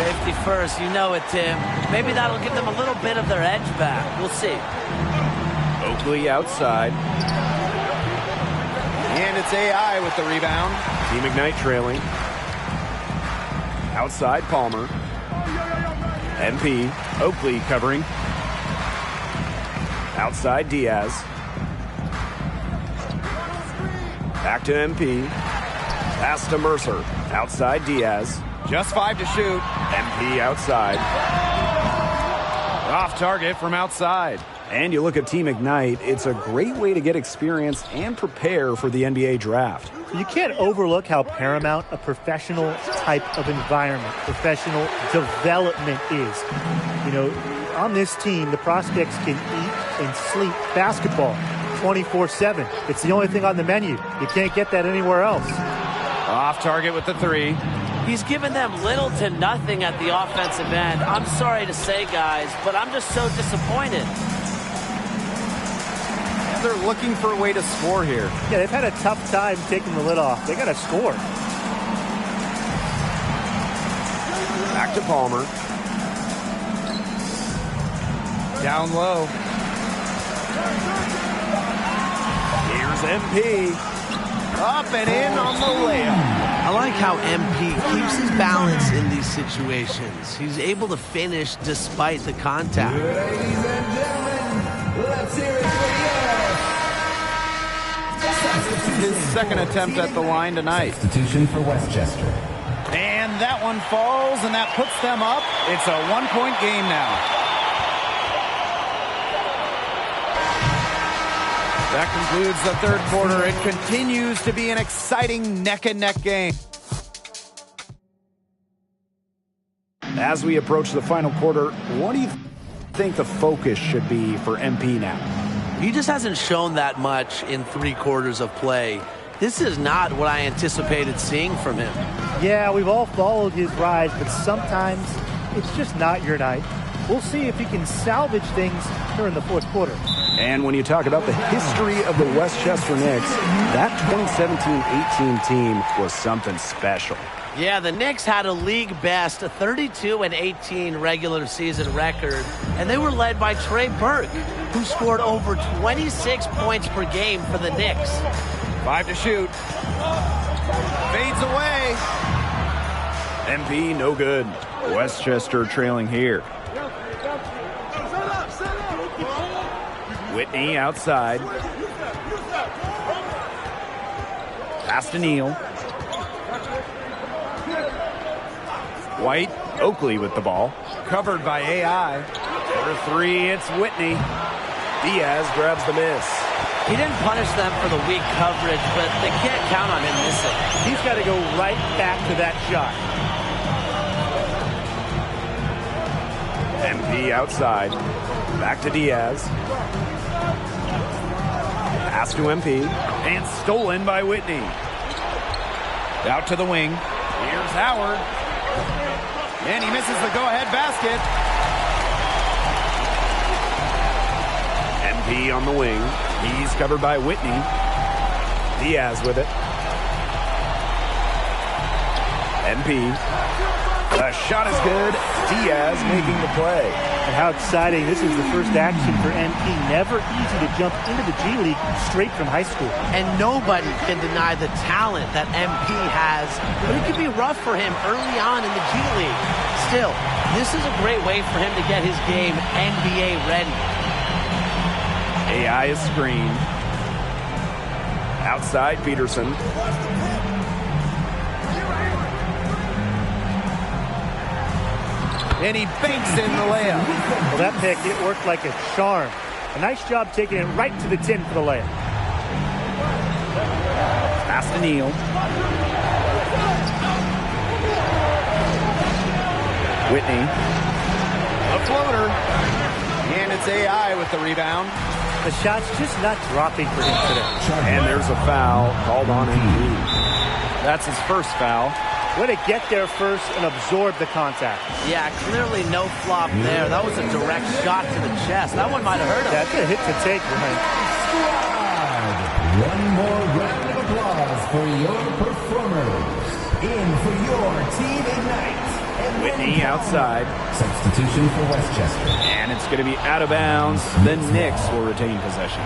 Safety first, you know it, Tim. Maybe that'll give them a little bit of their edge back. We'll see. Oakley outside. And it's AI with the rebound. Team Ignite trailing. Outside Palmer. MP. Oakley covering. Outside Diaz. Back to MP. Pass to Mercer. Outside Diaz. Just 5 to shoot. MP outside. Off target from outside. And you look at Team Ignite, it's a great way to get experience and prepare for the NBA draft. You can't overlook how paramount a professional type of environment, professional development is. You know, on this team, the prospects can eat and sleep basketball 24/7. It's the only thing on the menu. You can't get that anywhere else. Off target with the 3. He's given them little to nothing at the offensive end. I'm sorry to say, guys, but I'm just so disappointed. They're looking for a way to score here. Yeah, they've had a tough time taking the lid off. They got to score. Back to Palmer. Down low. Here's MP. Up and in on the layup. I like how MP keeps his balance in these situations. He's able to finish despite the contact. Ladies and gentlemen, let's hear it for His second attempt at the line tonight. Substitution for Westchester. And that one falls, and that puts them up. It's a 1-point game now. That concludes the third quarter. It continues to be an exciting neck-and-neck game. As we approach the final quarter, what do you think the focus should be for MP now? He just hasn't shown that much in 3 quarters of play. This is not what I anticipated seeing from him. Yeah, we've all followed his rise, but sometimes it's just not your night. We'll see if he can salvage things during the fourth quarter. And when you talk about the history of the Westchester Knicks, that 2017-18 team was something special. Yeah, the Knicks had a league best 32-18 regular season record, and they were led by Trey Burke, who scored over 26 points per game for the Knicks. 5 to shoot. Fades away. MP no good. Westchester trailing here. Whitney outside. Pass to Neal. White, Oakley with the ball. Covered by AI. For 3, it's Whitney. Diaz grabs the miss. He didn't punish them for the weak coverage, but they can't count on him missing. He's got to go right back to that shot. MP outside. Back to Diaz. Pass to MP. And stolen by Whitney. Out to the wing. Here's Howard. And he misses the go-ahead basket. MP on the wing. He's covered by Whitney. Diaz with it. MP. The shot is good. Diaz making the play. And how exciting. This is the first action for MP. Never easy to jump into the G League straight from high school. And nobody can deny the talent that MP has, but it could be rough for him early on in the G League. Still, this is a great way for him to get his game NBA ready. AI is screened. Outside Peterson. And he banks in the layup. Well, that pick, it worked like a charm. A nice job taking it right to the tin for the layup. Pass to Neal. Whitney. A floater. And it's AI with the rebound. The shot's just not dropping for him today. And there's a foul called on MP. That's his first foul. Way to get there first and absorb the contact. Yeah, clearly no flop there. That was a direct shot to the chest. That one might have hurt him. That's a hit to take, Ryan. One more round of applause for your performers. In for your Team Ignite Whitney outside. Substitution for Westchester. And it's going to be out of bounds. The Knicks will retain possession.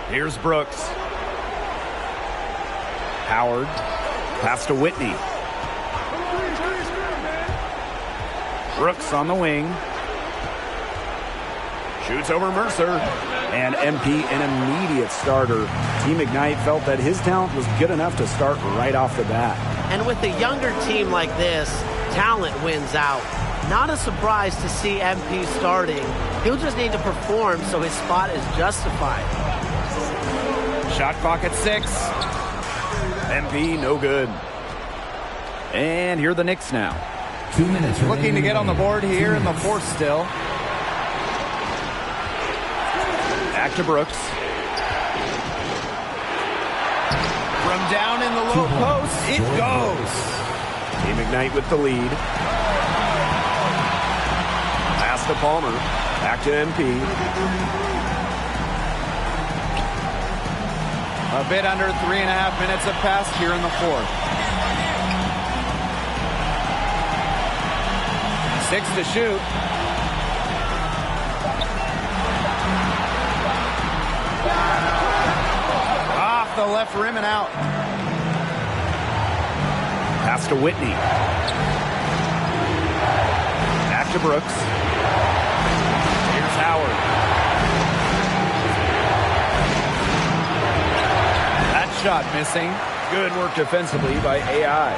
Here's Brooks. Howard. Pass to Whitney. Brooks on the wing. Shoots over Mercer. And MP an immediate starter. Team Ignite felt that his talent was good enough to start right off the bat. And with a younger team like this, talent wins out. Not a surprise to see MP starting. He'll just need to perform so his spot is justified. Shot clock at 6. MP no good. And here are the Knicks now. 2 minutes. Looking to get on the board here in the fourth still. Back to Brooks. From down in the low post, it goes. Team Ignite with the lead. Pass to Palmer. Back to MP. A bit under 3.5 minutes have passed here in the fourth. 6 to shoot. Off the left rim and out. Pass to Whitney. Back to Brooks. Here's Howard. That shot missing. Good work defensively by AI.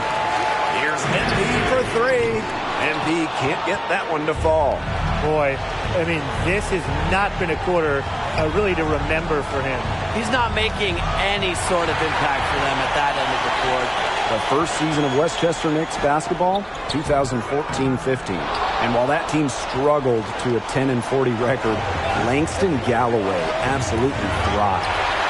Here's MP for 3. MP can't get that one to fall. Boy, I mean, this has not been a quarter really to remember for him. He's not making any sort of impact for them at that end of the court. The first season of Westchester Knicks basketball, 2014-15. And while that team struggled to a 10-40 record, Langston Galloway absolutely thrived.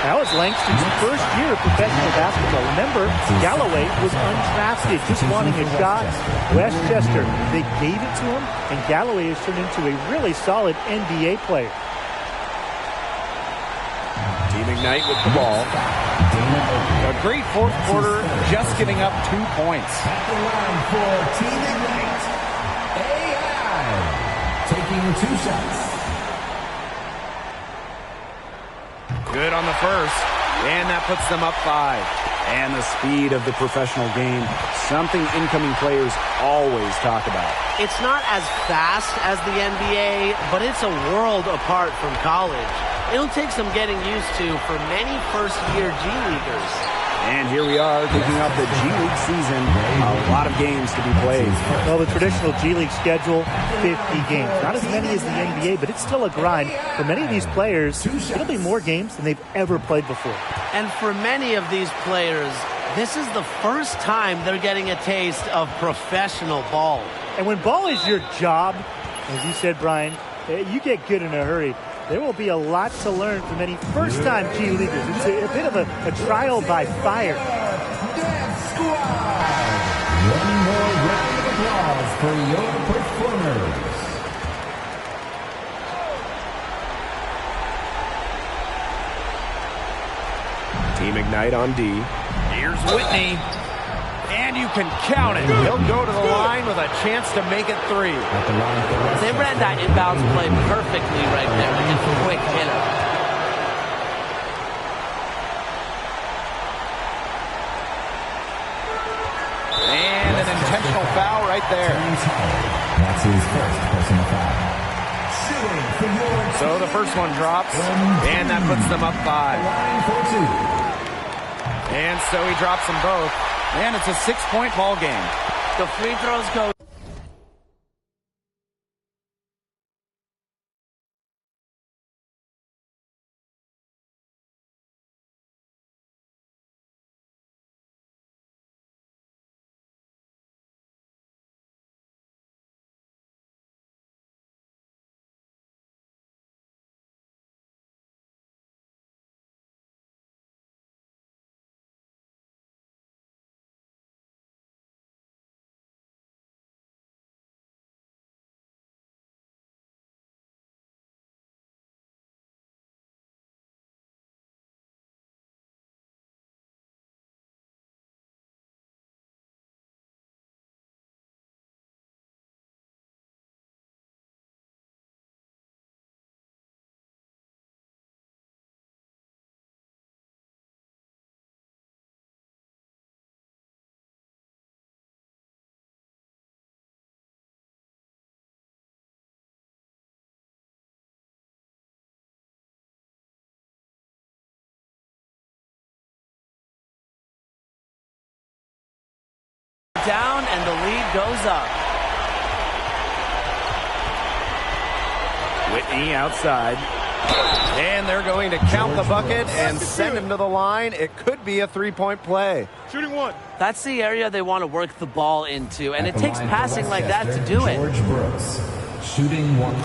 That was Langston's first year of professional basketball. Remember, Galloway was undrafted, just wanting a shot. Westchester, they gave it to him, and Galloway has turned into a really solid NBA player. Team Ignite with the ball. A great fourth quarter, just giving up 2 points. At the line for Team Ignite, AI taking 2 shots. Good on the first, and that puts them up 5. And the speed of the professional game, something incoming players always talk about. It's not as fast as the NBA, but it's a world apart from college. It'll take some getting used to for many first-year G Leaguers. And here we are kicking off the G League season. A lot of games to be played. Well, the traditional G League schedule, 50 games. Not as many as the NBA, but it's still a grind. For many of these players, it'll be more games than they've ever played before. And for many of these players, this is the first time they're getting a taste of professional ball. And when ball is your job, as you said, Brian, you get good in a hurry. There will be a lot to learn from any first-time G Leaguers. It's a bit of a trial by fire. Dance Squad! One more round of applause for your performers. Team Ignite on D. Here's Whitney. And you can count it. He'll go to the line with a chance to make it 3. At the line for They Westchester. ran that inbounds play perfectly right there to get the quick hitter. And an intentional foul right there. That's his first personal foul. Shooting for your So the first one drops, and that puts them up 5. line for 2. And so he drops them both. And it's a 6-point ball game. The free throws go down, and the lead goes up. Whitney outside. And they're going to count the bucket and send him to the line. It could be a three-point play. Shooting one. That's the area they want to work the ball into, and it takes passing like that to do it. George Brooks, shooting one.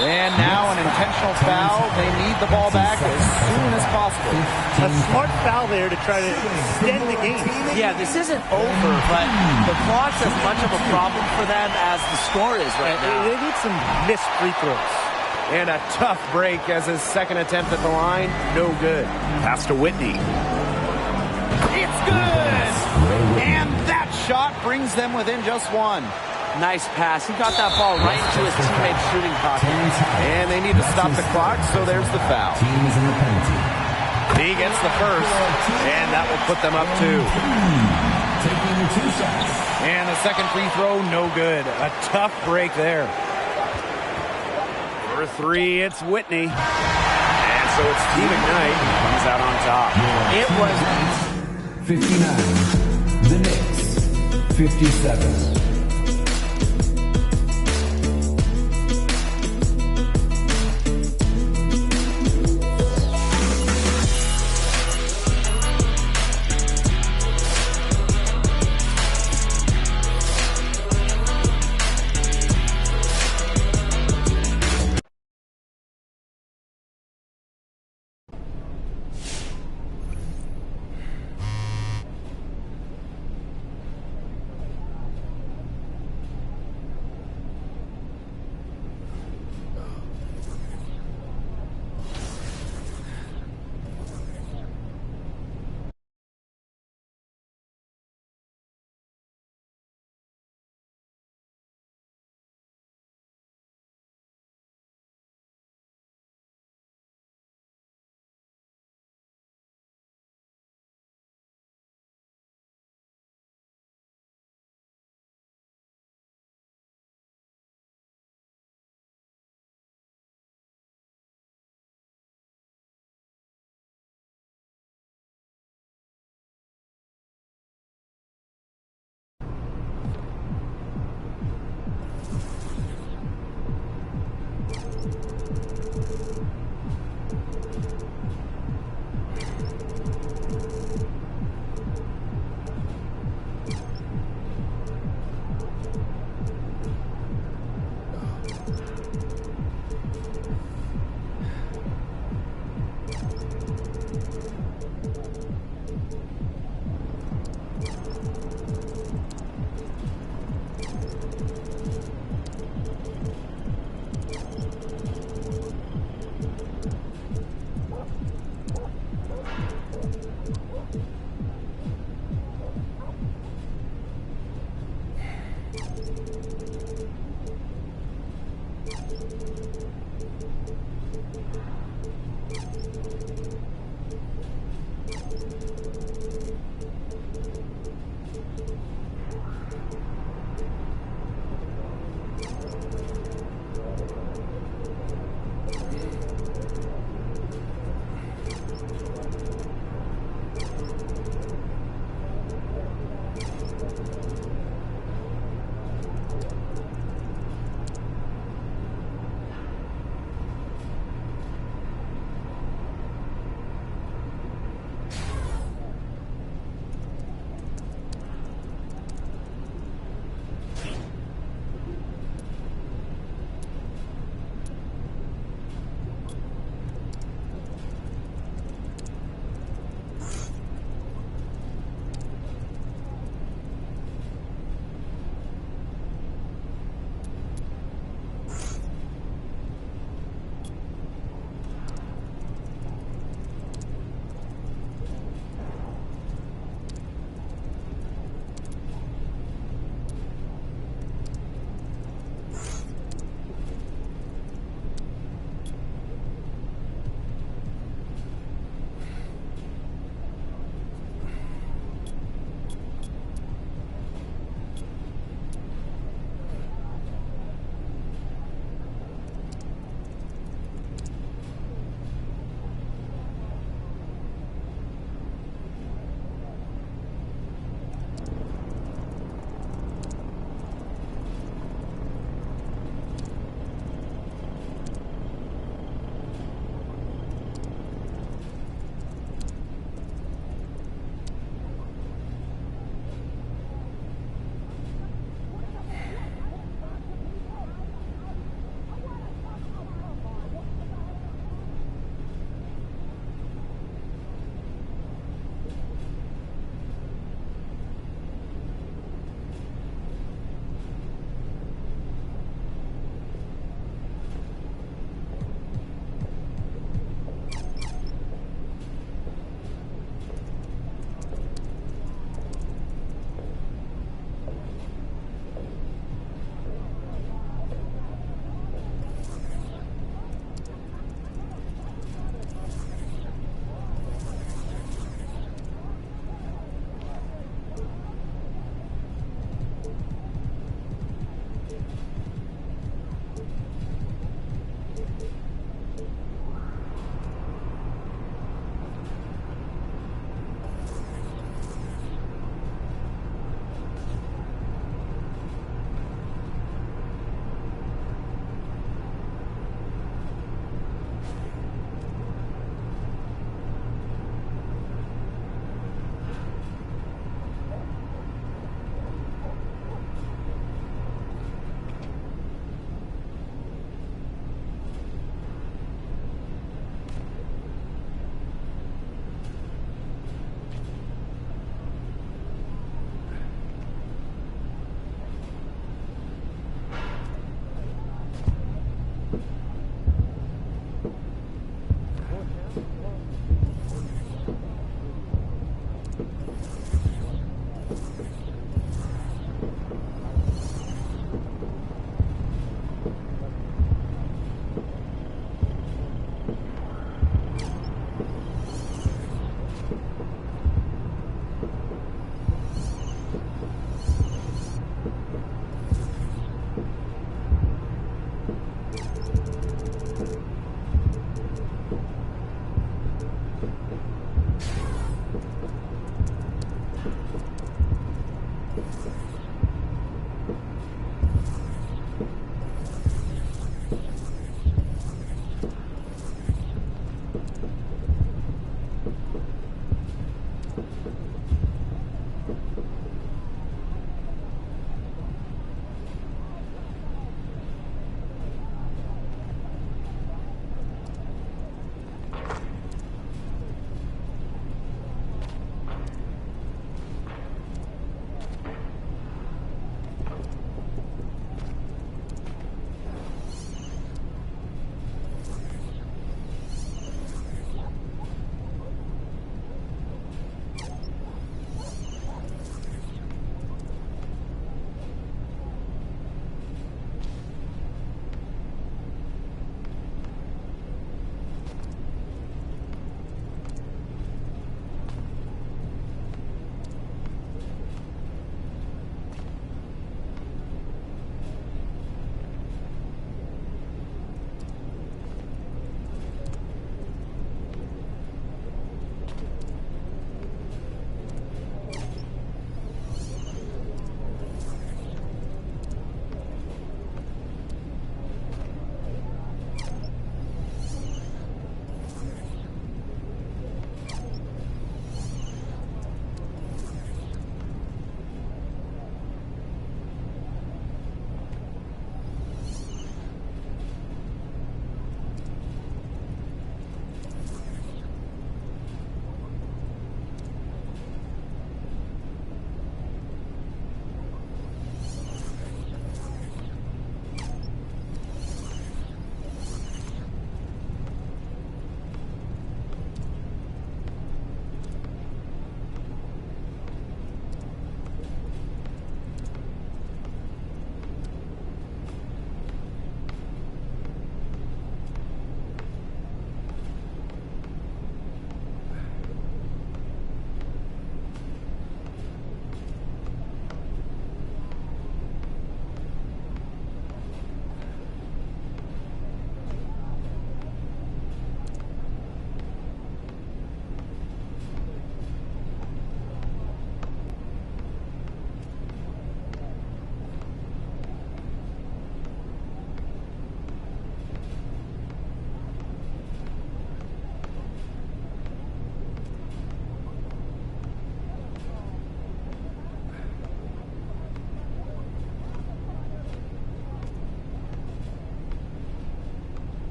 And now an intentional foul. They need the ball back as soon as possible. A smart foul there to try to extend the game. Yeah, this isn't over, but the clock's as much of a problem for them as the score is right now. They need some missed free throws. And a tough break as his second attempt at the line. No good. Pass to Whitney. It's good! And that shot brings them within just one. Nice pass. He got that ball right into his teammate's shooting pocket. And they need to stop the clock, so there's the foul. Team is in the penalty. He gets the first, and that will put them up 2. Taking the 2 shots. And the second free throw, no good. A tough break there. For 3, it's Whitney. And so it's Team Ignite comes out on top. It was 59. The Knicks, 57.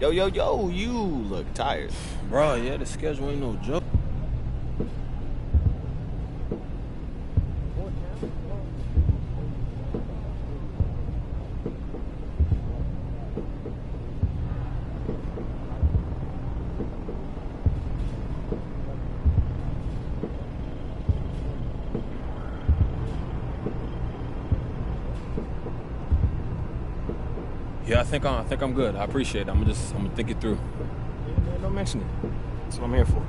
Yo, you look tired. Bro, yeah, the schedule ain't no joke. Yeah, I think I'm good. I appreciate it. I'm gonna think it through. Yeah, man, don't mention it. That's what I'm here for.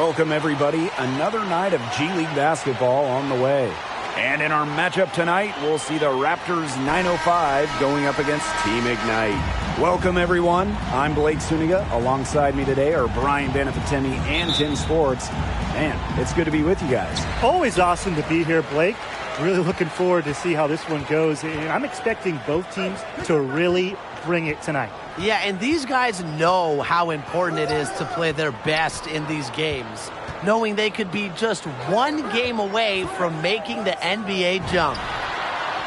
Welcome, everybody. Another night of G League basketball on the way. And in our matchup tonight, we'll see the Raptors 905 going up against Team Ignite. Welcome, everyone. I'm Blake Suniga. Alongside me today are Brian Benefatemi and Tim Sports. Man, it's good to be with you guys. Always awesome to be here, Blake. Really looking forward to see how this one goes. And I'm expecting both teams to really bring it tonight. Yeah, and these guys know how important it is to play their best in these games, knowing they could be just one game away from making the NBA jump.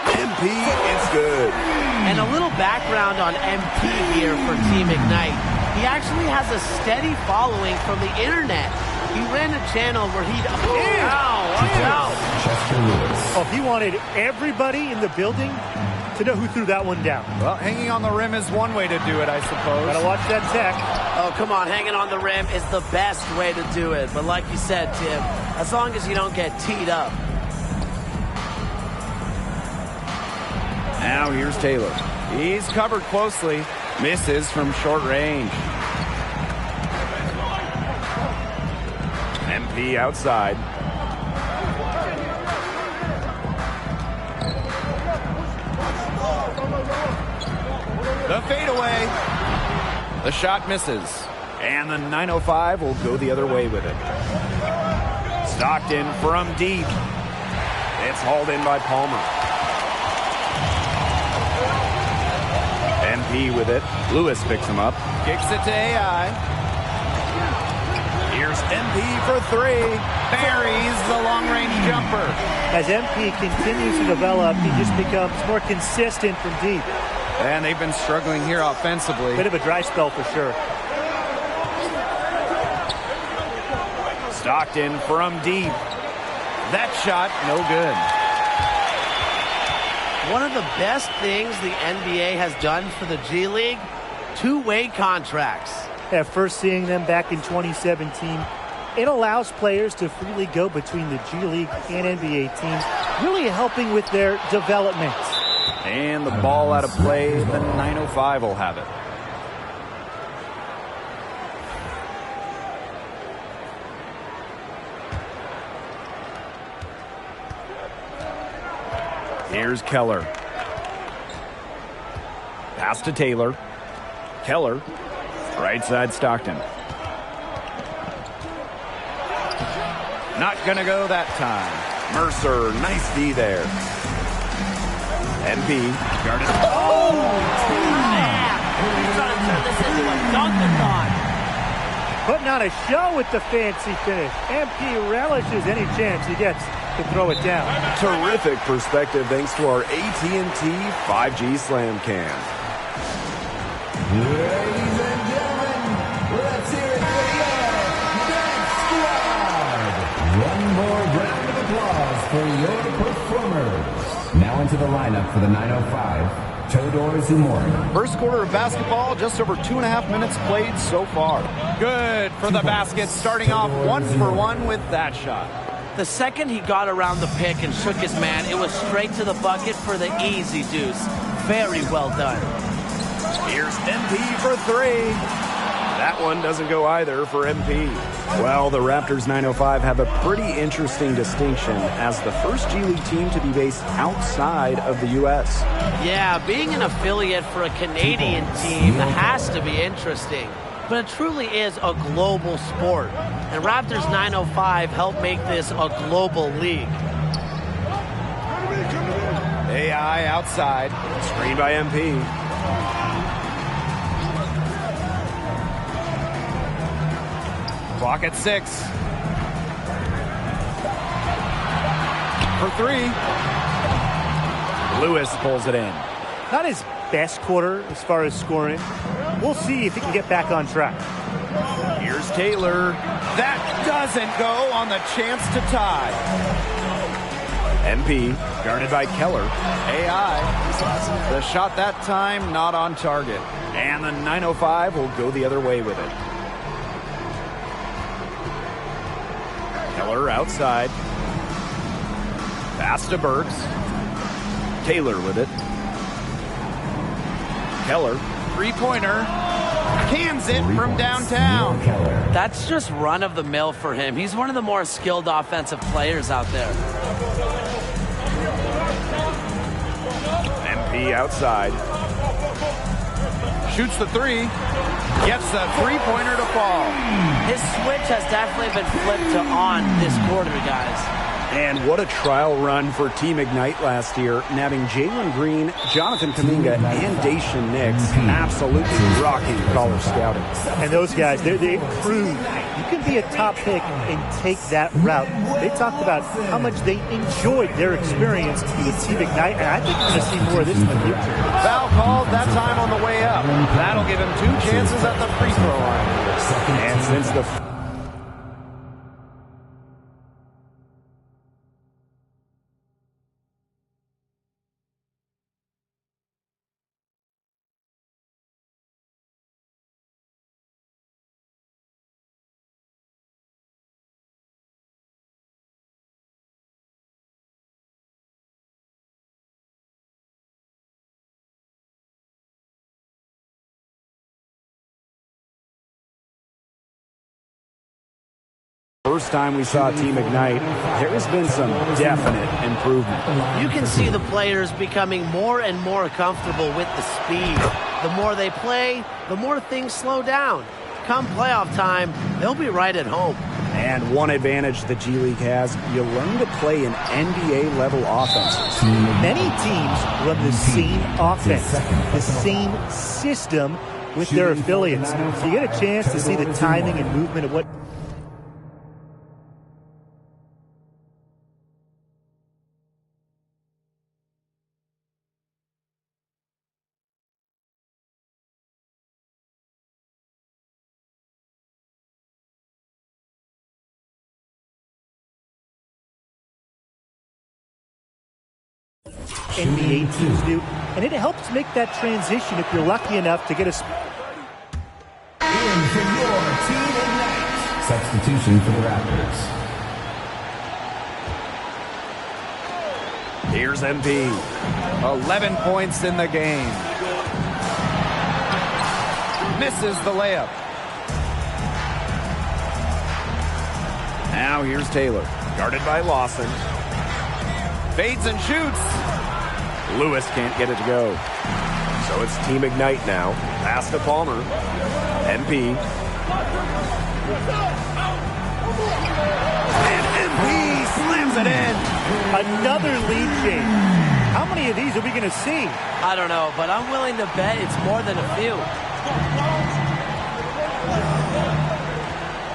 MP is good. And a little background on MP here for Team Ignite. He actually has a steady following from the internet. He ran a channel where he'd... watch out. Oh, he wanted everybody in the building to know who threw that one down. Well, hanging on the rim is one way to do it, I suppose. Gotta watch that tech. Oh, come on. Hanging on the rim is the best way to do it. But like you said, Tim, as long as you don't get teed up. Now here's Taylor. He's covered closely. Misses from short range. MP outside. The fadeaway. The shot misses. And the 905 will go the other way with it. Stockton from deep. It's hauled in by Palmer. MP with it. Lewis picks him up. Kicks it to AI. Here's MP for three. Buries the long-range jumper. As MP continues to develop, he just becomes more consistent from deep. And they've been struggling here offensively. Bit of a dry spell for sure. Stockton from deep. That shot, no good. One of the best things the NBA has done for the G League, two-way contracts. At first seeing them back in 2017, it allows players to freely go between the G League and NBA teams, really helping with their development. And the ball out of play. The 905 will have it. Here's Keller. Pass to Taylor. Keller. Right side Stockton. Not going to go that time. Mercer, nice D there. MP guarded. Oh, man! He's trying to turn this into a dunk-a-thon. Putting on a show with the fancy finish. MP relishes any chance he gets to throw it down. Terrific perspective thanks to our AT&T 5G Slam Cam. Ladies and gentlemen, let's hear it for your Next Squad. One more round of applause for your performers. Now into the lineup for the 905, Todor Zumori. First quarter of basketball, just over 2.5 minutes played so far. Good for the basket, starting off 1-for-1 with that shot. The second he got around the pick and shook his man, it was straight to the bucket for the easy deuce. Very well done. Here's MP for three. That one doesn't go either for MP. Well, the Raptors 905 have a pretty interesting distinction as the first G League team to be based outside of the U.S. Yeah, being an affiliate for a Canadian team has to be interesting. But it truly is a global sport. And Raptors 905 helped make this a global league. AI outside. Screen by MP. Clock at 6. For three. Lewis pulls it in. Not his best quarter as far as scoring. We'll see if he can get back on track. Here's Taylor. That doesn't go on the chance to tie. MP guarded by Keller. AI. The shot that time not on target. And the 905 will go the other way with it. Keller outside. Pass to Burks. Taylor with it. Keller. Three-pointer. Cans it from downtown. That's just run-of-the-mill for him. He's one of the more skilled offensive players out there. MP outside. Shoots the three. Gets the three-pointer to fall. His switch has definitely been flipped to on this quarter, guys. And what a trial run for Team Ignite last year, nabbing Jalen Green, Jonathan Kuminga, and Dacian Nix. Absolutely rocking college scouting. And those guys, they proved you can be a top pick and take that route. They talked about how much they enjoyed their experience with Team Ignite, and I think we're going to see more of this in the future. Foul called that time on the way up. That'll give him 2 chances at the free throw line. And since the first time we saw Team Ignite, there has been some definite improvement. You can see the players becoming more and more comfortable with the speed. The more they play, the more things slow down. Come playoff time, they'll be right at home. And one advantage the G League has, you learn to play in NBA-level offenses. Many teams run the same offense, the same system with their affiliates. So you get a chance to see the timing and movement of what NBA teams do, and it helps make that transition if you're lucky enough to get a In for your Team Ignite. Substitution for the Raptors. Here's MP. 11 points in the game. Misses the layup. Now here's Taylor, guarded by Lawson. Fades and shoots. Lewis can't get it to go. So it's Team Ignite now. Pass to Palmer. MP. And MP slams it in. another lead change. How many of these are we going to see? I don't know, but I'm willing to bet it's more than a few.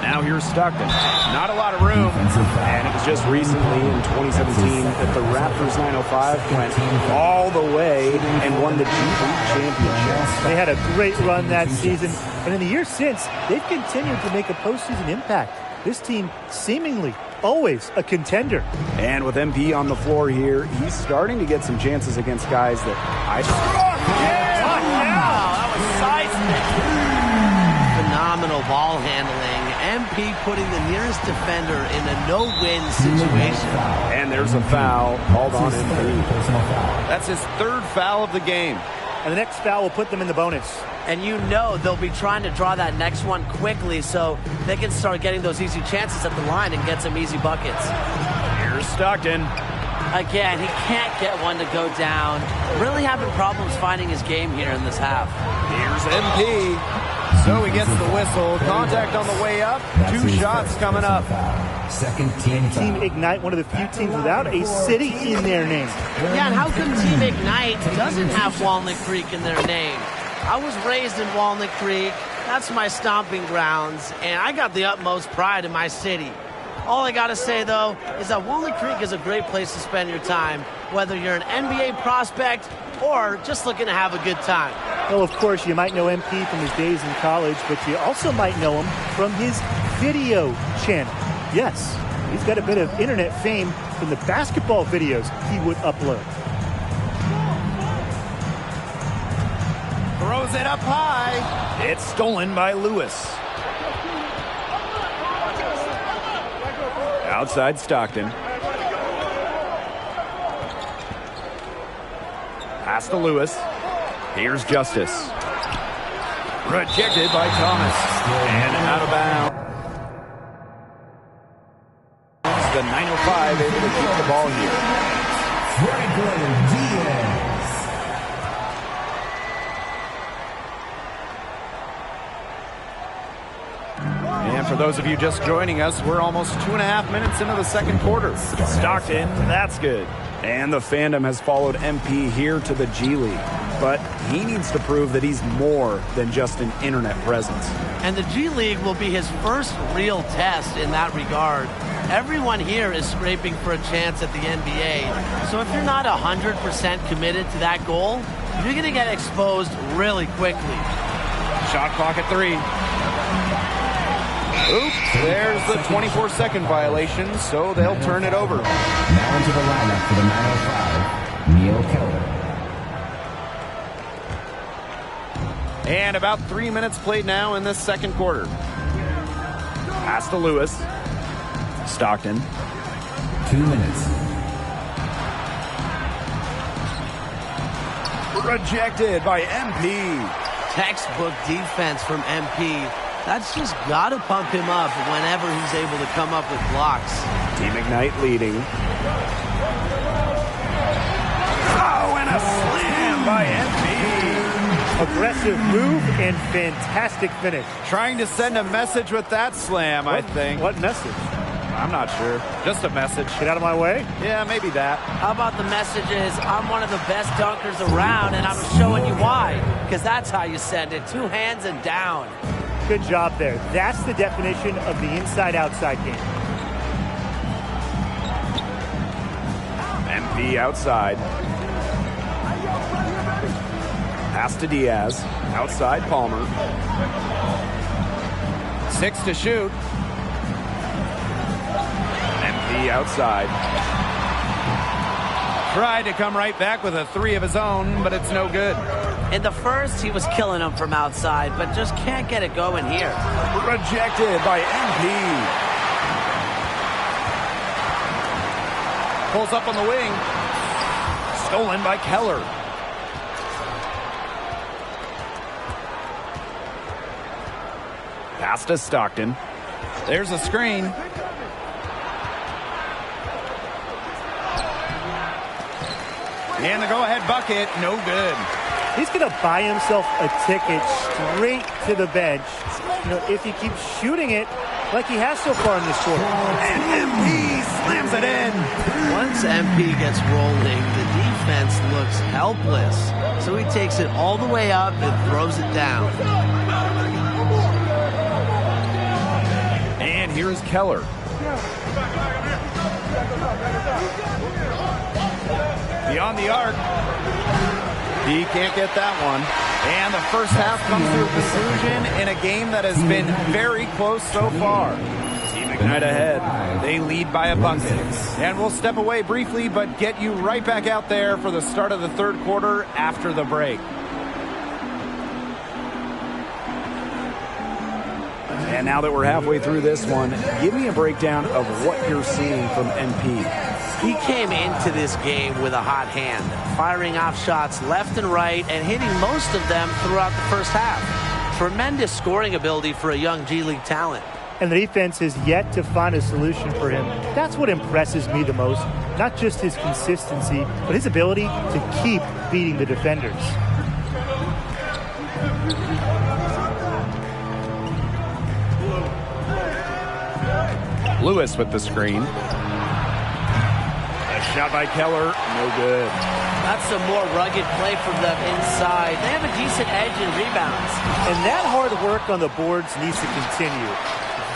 Now here's Stockton. Not a lot of room. And it was just recently in 2017 that the Raptors 905 went all the way and won the G League championship. They had a great run that season. And in the years since, they've continued to make a postseason impact. This team seemingly always a contender. And with MP on the floor here, he's starting to get some chances against guys that I... Wow, that was seismic. Phenomenal ball handling. MP putting the nearest defender in a no-win situation. And there's a foul called on MP. That's his third foul of the game. And the next foul will put them in the bonus. And you know they'll be trying to draw that next one quickly so they can start getting those easy chances at the line and get some easy buckets. Here's Stockton. Again, he can't get one to go down. Really having problems finding his game here in this half. Here's MP. So he gets the whistle. Contact on the way up. 2 shots coming up. Second team. Team Ignite, one of the few teams without a city in their name. Yeah, and how come Team Ignite doesn't have Walnut Creek in their name? I was raised in Walnut Creek. That's my stomping grounds, and I got the utmost pride in my city. All I got to say, though, is that Walnut Creek is a great place to spend your time, whether you're an NBA prospect or just looking to have a good time. Well, of course, you might know MP from his days in college, but you also might know him from his video channel. Yes, he's got a bit of internet fame from the basketball videos he would upload. Throws it up high. It's stolen by Lewis. Outside Stockton. Pass to Lewis. Here's Justice. Rejected by Thomas. And out of bounds. The 905 able to keep the ball here. Franklin Diaz. And for those of you just joining us, we're almost 2.5 minutes into the second quarter. Stockton, that's good. And the fandom has followed MP here to the G League. But he needs to prove that he's more than just an internet presence. And the G League will be his first real test in that regard. Everyone here is scraping for a chance at the NBA. So if you're not 100% committed to that goal, you're going to get exposed really quickly. Shot clock at 3. Oops, there's the 24-second violation, so they'll turn it over. Now into the lineup for the 905, Neil Keller. And about 3 minutes played now in this second quarter. Pass to Lewis. Stockton. 2 minutes. Rejected by MP. Textbook defense from MP. That's just got to pump him up whenever he's able to come up with blocks. Team Ignite leading. Oh, and a slam by MP. Aggressive move and fantastic finish. Trying to send a message with that slam, I think. What message? I'm not sure. Just a message. Get out of my way? Yeah, maybe that. How about the message is, I'm one of the best dunkers around, and I'm showing you why. Because that's how you send it. 2 hands and down. Good job there. That's the definition of the inside-outside game. MP outside. Pass to Diaz. Outside Palmer. 6 to shoot. MP outside. Tried to come right back with a 3 of his own, but it's no good. In the first, he was killing them from outside, but just can't get it going here. Rejected by MP. Pulls up on the wing. Stolen by Keller. Pass to Stockton. There's a screen. And the go-ahead bucket, no good. He's going to buy himself a ticket straight to the bench. You know, if he keeps shooting it like he has so far in this quarter. And MP slams it in. Once MP gets rolling, the defense looks helpless. So he takes it all the way up and throws it down. And here's Keller. Beyond the arc. He can't get that one. And the first half comes to a conclusion in a game that has been very close so far. Team Ignite ahead. They lead by a bucket. And we'll step away briefly, but get you right back out there for the start of the third quarter after the break. And now that we're halfway through this one, give me a breakdown of what you're seeing from MP. He came into this game with a hot hand, firing off shots left and right and hitting most of them throughout the first half. Tremendous scoring ability for a young G League talent. And the defense has yet to find a solution for him. That's what impresses me the most. Not just his consistency, but his ability to keep beating the defenders. Lewis with the screen. Shot by Keller, no good. That's some more rugged play from them inside. They have a decent edge in rebounds. And that hard work on the boards needs to continue.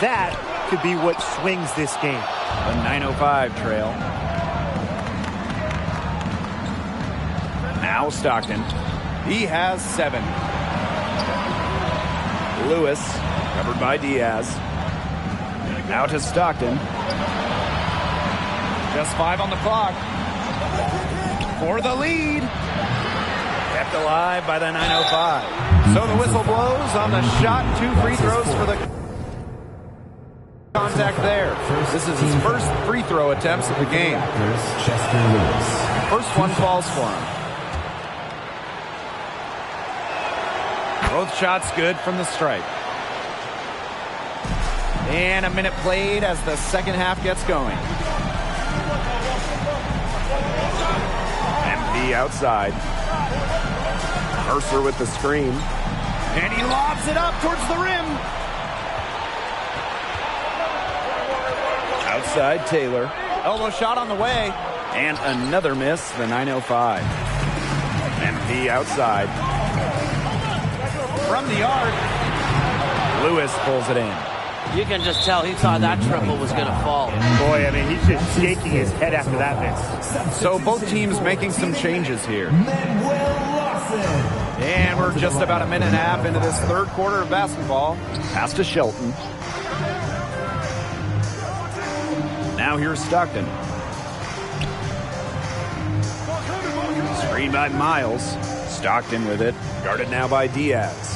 That could be what swings this game. The 905 trail. Now Stockton. He has 7. Lewis, covered by Diaz. Now to Stockton. Just 5 on the clock. For the lead. Kept alive by the 905. So the whistle blows on the shot. 2 free throws for the contact there. This is his first free throw attempts of the game. First one falls for him. Both shots good from the stripe. And a minute played as the second half gets going. MP outside. Mercer with the screen. And he lobs it up towards the rim. Outside Taylor. Elbow shot on the way. And another miss, the 905. MP outside. From the arc. Lewis pulls it in. You can just tell he thought that triple was going to fall. Boy, I mean, he's just shaking his head after that miss. So both teams making some changes here. And we're just about a minute and a half into this third quarter of basketball. Pass to Shelton. Now here's Stockton. Screen by Miles. Stockton with it. Guarded now by Diaz.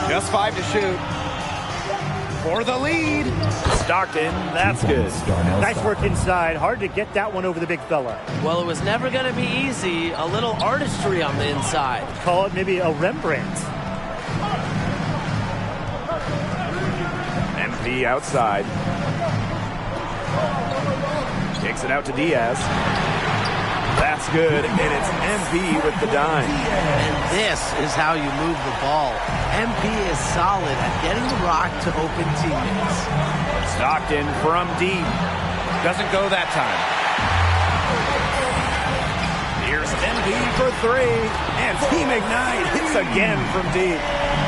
Just 5 to shoot. For the lead. Stockton, that's good. Nice work inside. Hard to get that one over the big fella. Well, it was never going to be easy. A little artistry on the inside. Call it maybe a Rembrandt. MP outside. Takes it out to Diaz. That's good, and it's MP with the dime. And this is how you move the ball. MP is solid at getting the rock to open teammates. Stockton from deep. Doesn't go that time. Here's MP for three. And Team Ignite hits again from deep.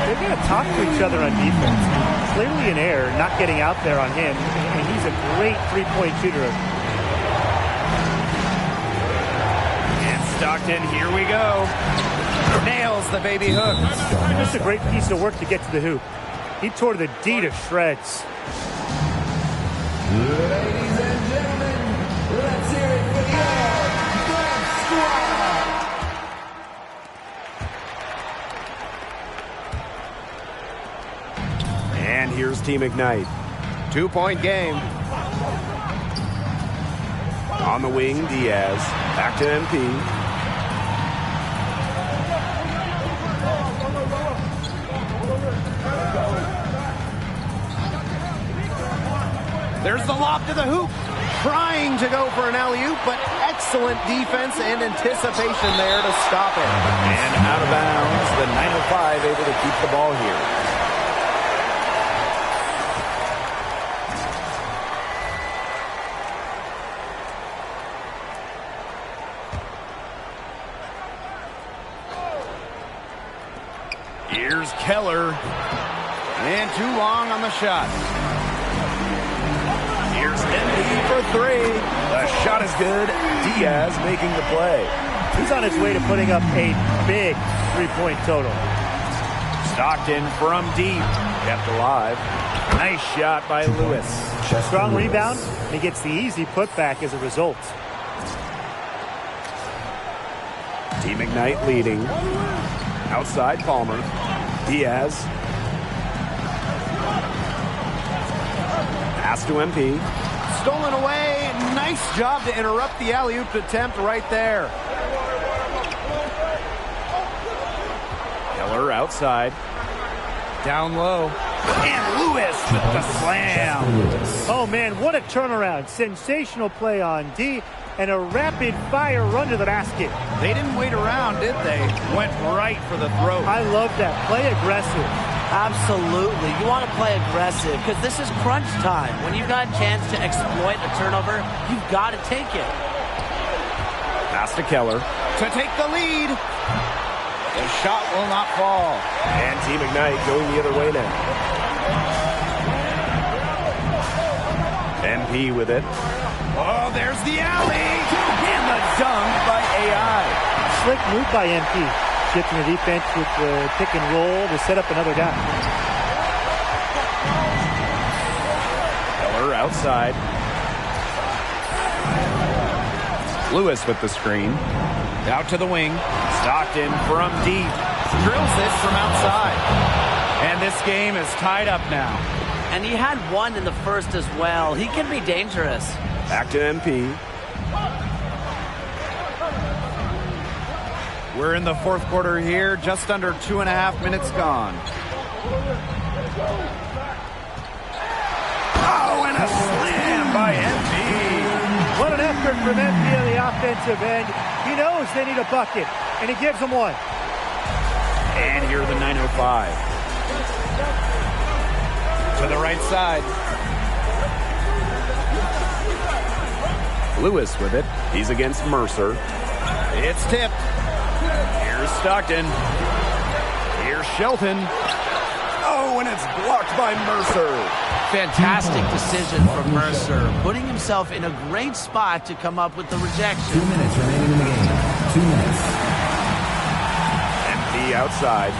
They're going to talk to each other on defense. Clearly an error, not getting out there on him. And he's a great three-point shooter. Stockton, here we go. Nails the baby hook. Just a great piece of work to get to the hoop. He tore the D to shreds. Ladies and gentlemen, let's hear it for the Squad. And here's Team Ignite. 2-point game. On the wing, Diaz. Back to MP. There's the lob to the hoop. Trying to go for an alley-oop, but excellent defense and anticipation there to stop it. And out of bounds, the 905 able to keep the ball here. Here's Keller. And too long on the shot. Here's MP for three. The shot is good. Diaz making the play. He's on his way to putting up a big three-point total. Stockton from deep. Kept alive. Nice shot by Lewis. Strong rebound. He gets the easy putback as a result. Team Ignite leading. Outside Palmer. Diaz. Pass to MP. Stolen away. Nice job to interrupt the alley-oop attempt right there. Keller outside. Down low. And Lewis with the slam. Oh, man, what a turnaround. Sensational play on D and a rapid-fire run to the basket. They didn't wait around, did they? Went right for the throat. I love that. Play aggressive. Absolutely. You want to play aggressive because this is crunch time. When you've got a chance to exploit a turnover, you've got to take it. Pass to Keller. To take the lead. The shot will not fall. And Team Ignite going the other way now. MP with it. Oh, there's the alley. And the dunk by AI. Slick move by MP. Shifting the defense with the pick and roll to set up another guy. Keller outside. Lewis with the screen. Out to the wing. Stockton from deep. Drills it from outside. And this game is tied up now. And he had one in the first as well. He can be dangerous. Back to MP. We're in the fourth quarter here, just under 2.5 minutes gone. Oh, and a slam by MP. What an effort from MP on the offensive end. He knows they need a bucket, and he gives them one. And here are the 905. To the right side. Lewis with it. He's against Mercer. It's tipped. Here's Stockton. Here's Shelton. Oh, and it's blocked by Mercer. Fantastic decision from Mercer, putting himself in a great spot to come up with the rejection. 2 minutes remaining in the game. 2 minutes. MP outside.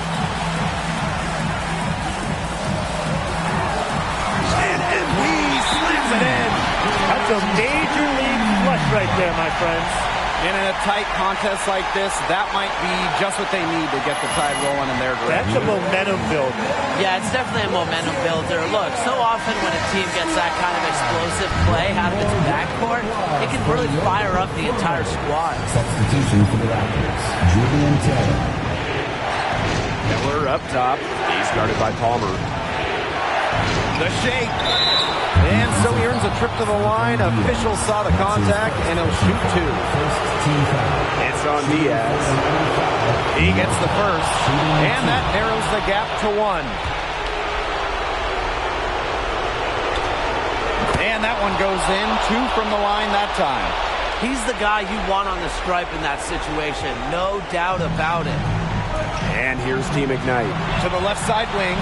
And MP slams it in. That's a major league flush right there, my friends. And in a tight contest like this, that might be just what they need to get the tide rolling in their direction. That's a momentum builder. Yeah, it's definitely a momentum builder. Look, so often when a team gets that kind of explosive play out of its backcourt, it can really fire up the entire squad. Substitution for the Raptors. Julian Taylor. Miller up top. He's guarded by Palmer. The shake. And so he earns a trip to the line. Officials saw the contact, and he'll shoot two. It's on Diaz. He gets the first, and that narrows the gap to one. And that one goes in, 2 from the line that time. He's the guy you want on the stripe in that situation, no doubt about it. And here's Team Ignite. To the left side wing.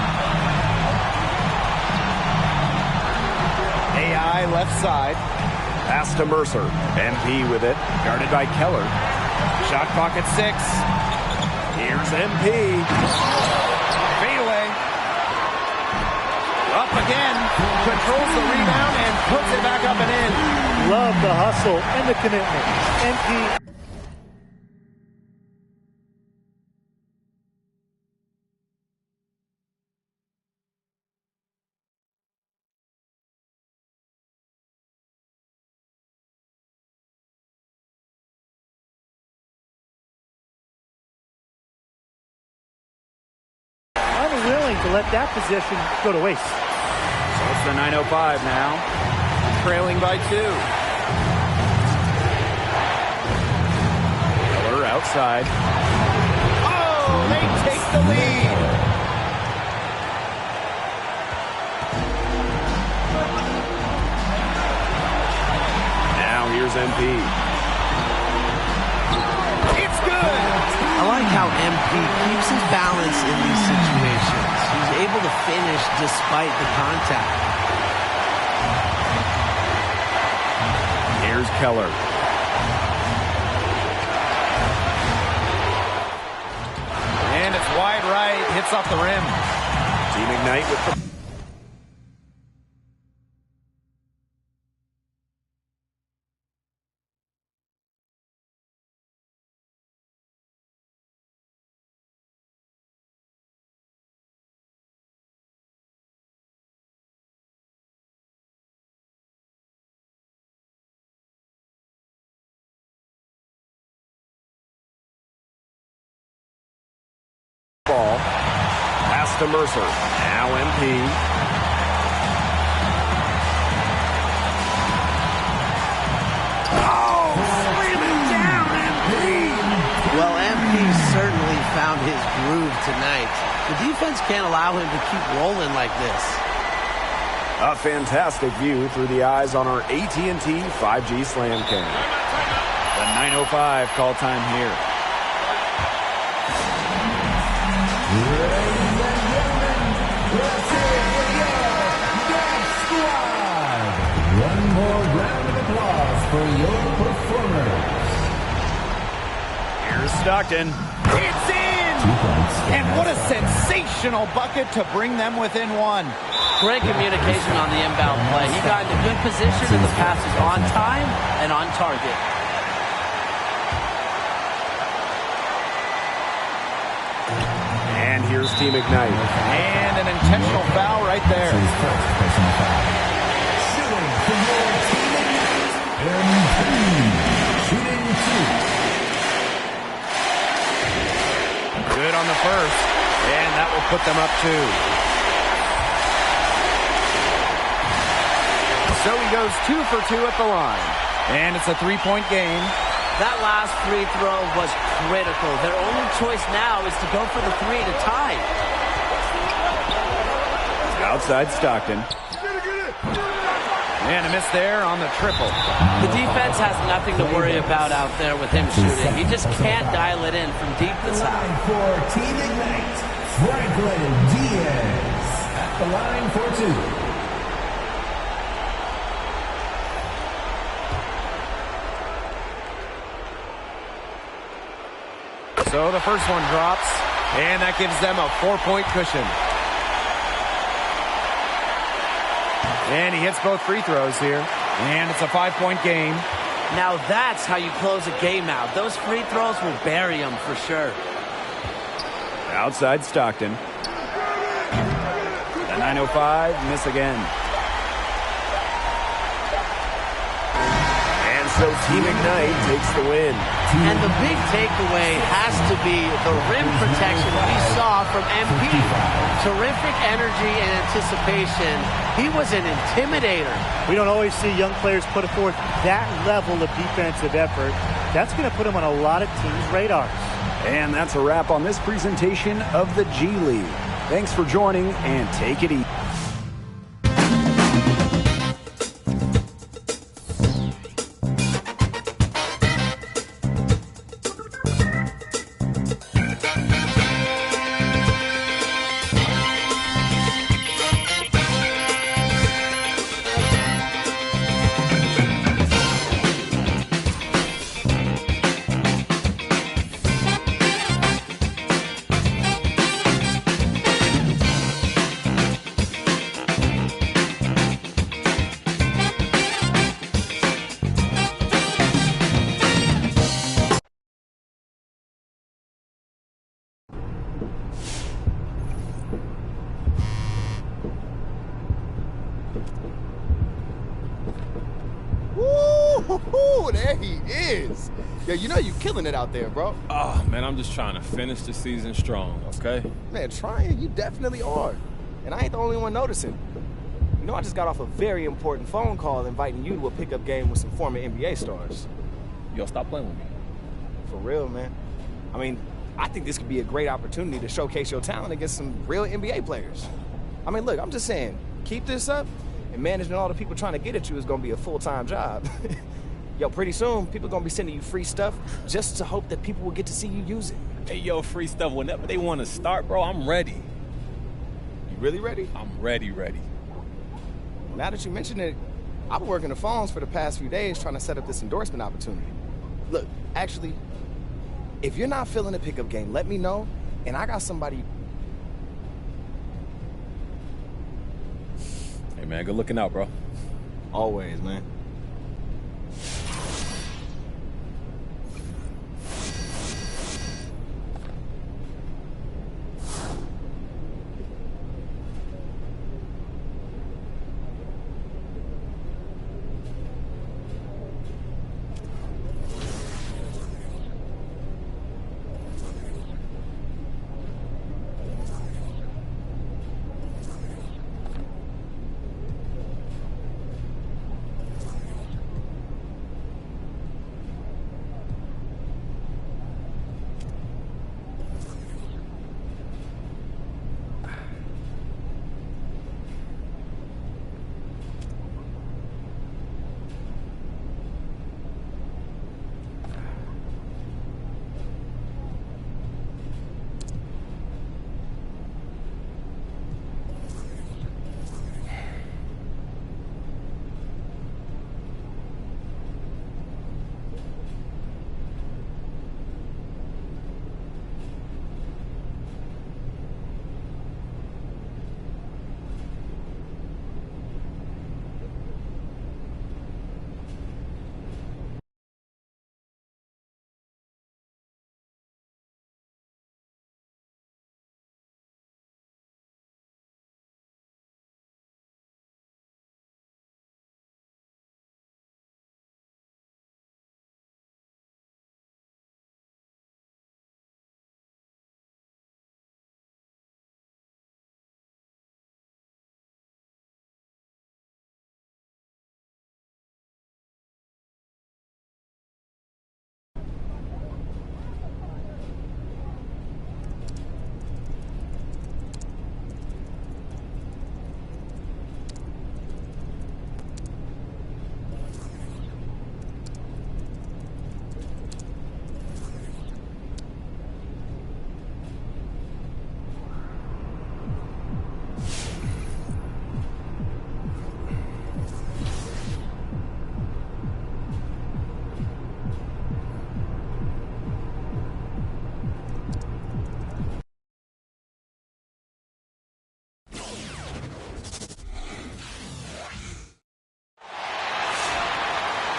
AI left side. Pass to Mercer. MP with it. Guarded by Keller. Shot clock at 6. Here's MP. Fade away. Up again. Controls the rebound and puts it back up and in. Love the hustle and the commitment. MP. Unwilling to let that position go to waste. So it's the 905 now. Trailing by 2. Keller outside. Oh, they take the lead. Now here's MP. It's good. I like how MP keeps his balance in these situations. He's able to finish despite the contact. Here's Keller. And it's wide right. Hits off the rim. Team Ignite with the... ball. Pass to Mercer. Now MP. Oh, slam it down, MP. Well, MP certainly found his groove tonight. The defense can't allow him to keep rolling like this. A fantastic view through the eyes on our AT&T 5G Slam Cam. The 905 call time here. One more round of applause for your performers. Here's Stockton. It's in! 2 points. And what a sensational bucket to bring them within 1. Great communication on the inbound play. He got into good position and the pass is on time and on target. And here's Team Ignite. And an intentional foul right there. His first personal foul. Shooting for your team Ignite. MP. Shooting 2. the first, and that will put them up 2. So he goes 2 for 2 at the line, and it's a 3-point game. That last free throw was critical. Their only choice now is to go for the 3 to tie. Outside Stockton. And a miss there on the triple. The defense has nothing to worry about out there with him shooting. He just can't dial it in from deep inside. For Team Ignite, Franklin Diaz at the line for 2. So the first one drops, and that gives them a 4-point cushion. And he hits both free throws here, and it's a 5-point game. Now that's how you close a game out. Those free throws will bury him for sure. Outside Stockton. The 905, miss again. And so Team Ignite takes the win. And the big takeaway has to be the rim protection we saw from MP. Terrific energy and anticipation. He was an intimidator. We don't always see young players put forth that level of defensive effort. That's going to put him on a lot of teams' radars. And that's a wrap on this presentation of the G League. Thanks for joining, and take it easy. Woo! There he is. Yo, you know you killing it out there, bro. Oh, man, I'm just trying to finish the season strong, okay? Man, trying, you definitely are. And I ain't the only one noticing. You know, I just got off a very important phone call inviting you to a pickup game with some former NBA stars. Yo, stop playing with me. For real, man. I mean, I think this could be a great opportunity to showcase your talent against some real NBA players. I mean, look, I'm just saying, keep this up, and managing all the people trying to get at you is going to be a full-time job. Yo, pretty soon, people are going to be sending you free stuff just to hope that people will get to see you use it. Hey, yo, free stuff whenever they want to start, bro, I'm ready. You really ready? I'm ready. Now that you mention it, I've been working the phones for the past few days trying to set up this endorsement opportunity. Look, actually, if you're not feeling the pickup game, let me know, and I got somebody. Hey, man, good looking out, bro. Always, man.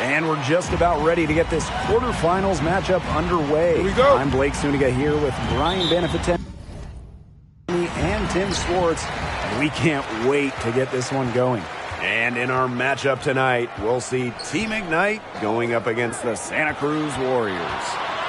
And we're just about ready to get this quarterfinals matchup underway. Here we go. I'm Blake Suniga here with Brian Benefitemi and Tim Swartz. We can't wait to get this one going. And in our matchup tonight, we'll see Team Ignite going up against the Santa Cruz Warriors.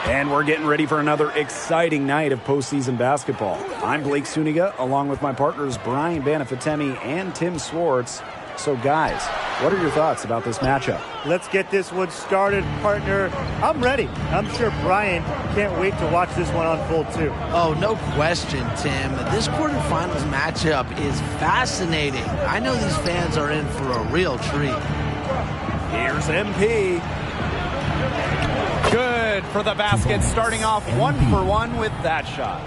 And we're getting ready for another exciting night of postseason basketball. I'm Blake Suniga, along with my partners Brian Benefitemi and Tim Swartz. So guys, what are your thoughts about this matchup? Let's get this one started, partner. I'm ready. I'm sure Brian can't wait to watch this one unfold too. Oh, no question, Tim. This quarterfinals matchup is fascinating. I know these fans are in for a real treat. Here's MP. Good for the basket, starting off 1-for-1 with that shot.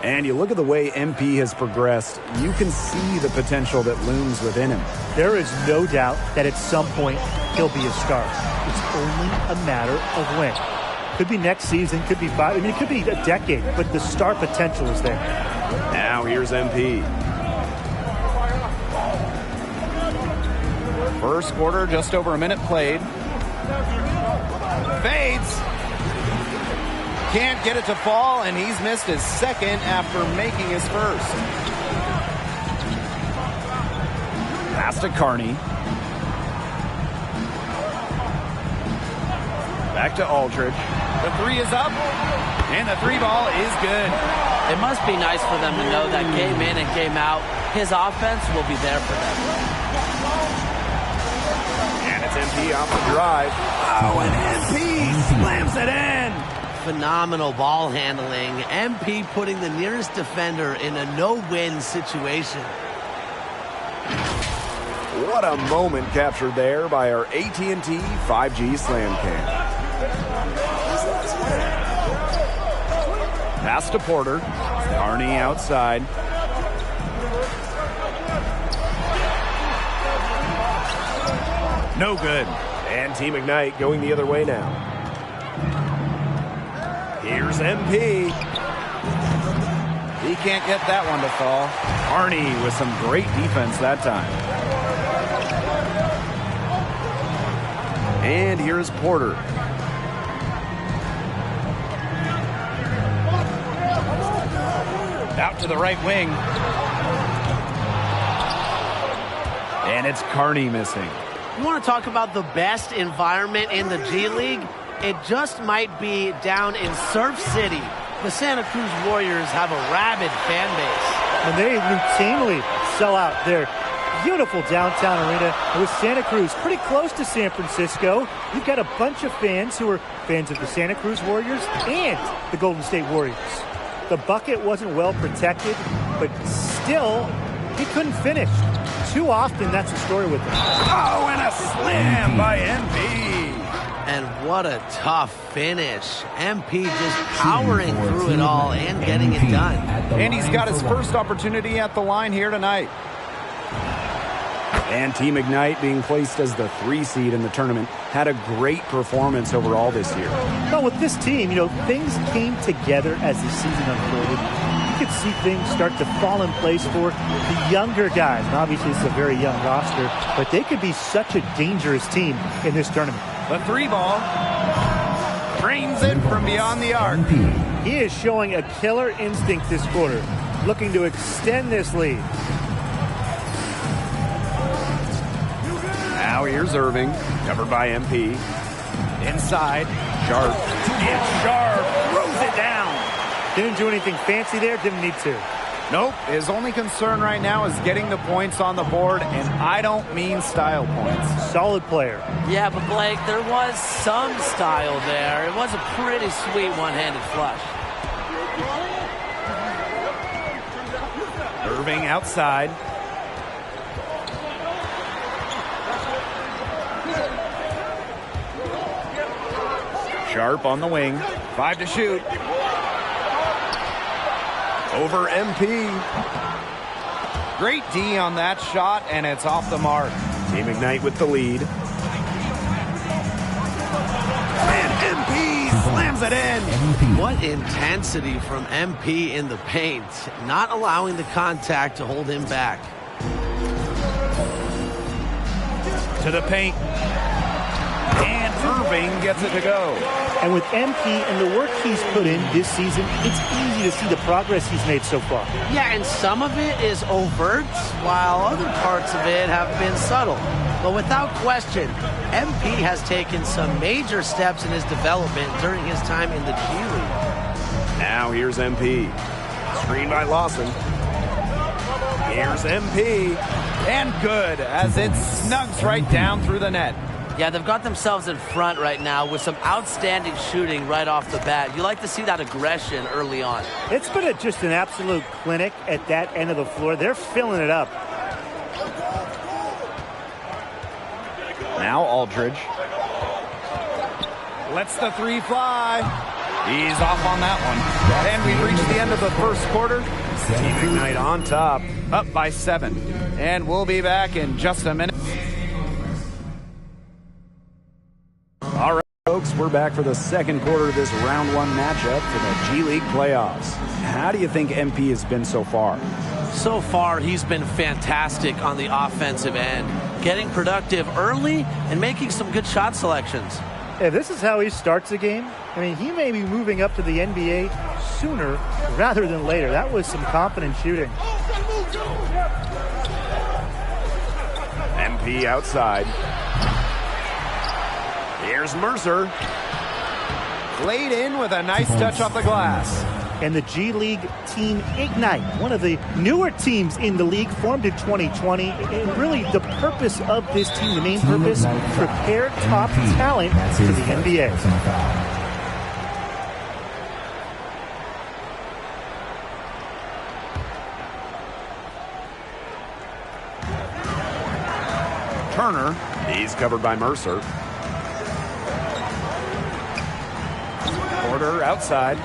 And you look at the way MP has progressed, you can see the potential that looms within him. There is no doubt that at some point he'll be a star. It's only a matter of when. Could be next season, could be 5. I mean, it could be a decade, but the star potential is there. Now here's MP. First quarter, just over a minute played. Fades. Can't get it to fall, and he's missed his second after making his first. Pass to Carney. Back to Aldridge. The three is up, and the three ball is good. It must be nice for them to know that game in and game out, his offense will be there for them. And it's MP off the drive. Oh, and MP slams it in. Phenomenal ball handling. MP putting the nearest defender in a no-win situation. What a moment captured there by our AT&T 5G Slam Cam. Pass to Porter. Carney outside. No good. And Team Ignite going the other way now. Here's MP. He can't get that one to fall. Carney with some great defense that time. And here's Porter. Out to the right wing. And it's Carney missing. You want to talk about the best environment in the G League? It just might be down in Surf City. The Santa Cruz Warriors have a rabid fan base. And they routinely sell out their beautiful downtown arena. And with Santa Cruz pretty close to San Francisco, you've got a bunch of fans who are fans of the Santa Cruz Warriors and the Golden State Warriors. The bucket wasn't well protected, but still, he couldn't finish. Too often, that's the story with him. Oh, and a slam by MP. And what a tough finish. MP just powering through it all and getting it done. And he's got his first opportunity at the line here tonight. And Team Ignite, being placed as the 3 seed in the tournament, had a great performance overall this year. Well, with this team, things came together as the season unfolded. You could see things start to fall in place for the younger guys. And obviously, it's a very young roster, but they could be such a dangerous team in this tournament. The 3 ball drains it from beyond the arc. He is showing a killer instinct this quarter, looking to extend this lead. Now here's Irving, covered by MP. Inside. Sharp. And Sharp throws it down. Didn't do anything fancy there, didn't need to. Nope. His only concern right now is getting the points on the board, and I don't mean style points. Solid player. Yeah, but Blake, there was some style there. It was a pretty sweet one-handed flush. Irving outside. Sharp on the wing. 5 to shoot. Over MP. Great D on that shot, and it's off the mark. Team Ignite with the lead. And MP slams it in. What intensity from MP in the paint, not allowing the contact to hold him back. To the paint. And Irving gets it to go. And with MP and the work he's put in this season, it's easy to see the progress he's made so far. Yeah, and some of it is overt, while other parts of it have been subtle. But without question, MP has taken some major steps in his development during his time in the G League. Now here's MP. Screen by Lawson. Here's MP. And good, as it snugs right down through the net. Yeah, they've got themselves in front right now with some outstanding shooting right off the bat. You like to see that aggression early on. It's been just an absolute clinic at that end of the floor. They're filling it up. Now Aldridge. Lets the 3 fly. He's off on that one. And we've reached the end of the first quarter. Team Ignite on top. Up by 7. And we'll be back in just a minute. All right, folks, we're back for the second quarter of this round 1 matchup for the G League playoffs. How do you think MP has been so far? So far, he's been fantastic on the offensive end, getting productive early and making some good shot selections. If this is how he starts a game, he may be moving up to the NBA sooner rather than later. That was some confident shooting. MP outside. Here's Mercer. Laid in with a nice touch off the glass. And the G League team Ignite, one of the newer teams in the league, formed in 2020. And really the purpose of this team, the main purpose, prepare top talent for the NBA. Turner. He's covered by Mercer. Porter outside.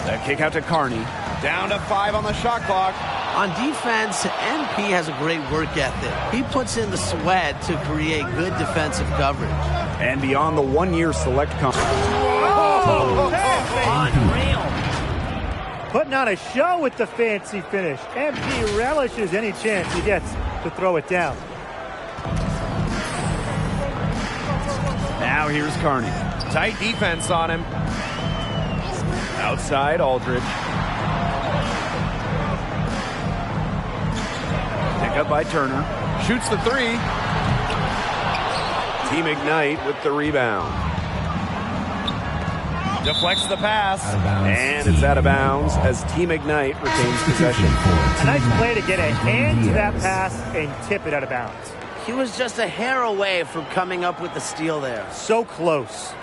The kick out to Carney. Down to 5 on the shot clock. On defense, MP has a great work ethic. He puts in the sweat to create good defensive coverage. And beyond the 1-year select Unreal. Putting on a show with the fancy finish. MP relishes any chance he gets to throw it down. Now here's Carney. Tight defense on him. Outside, Aldridge. Pick up by Turner. Shoots the 3. Team Ignite with the rebound. Deflects the pass. And it's out of bounds as Team Ignite retains possession. A nice play to get a hand to that pass and tip it out of bounds. He was just a hair away from coming up with the steal there. So close.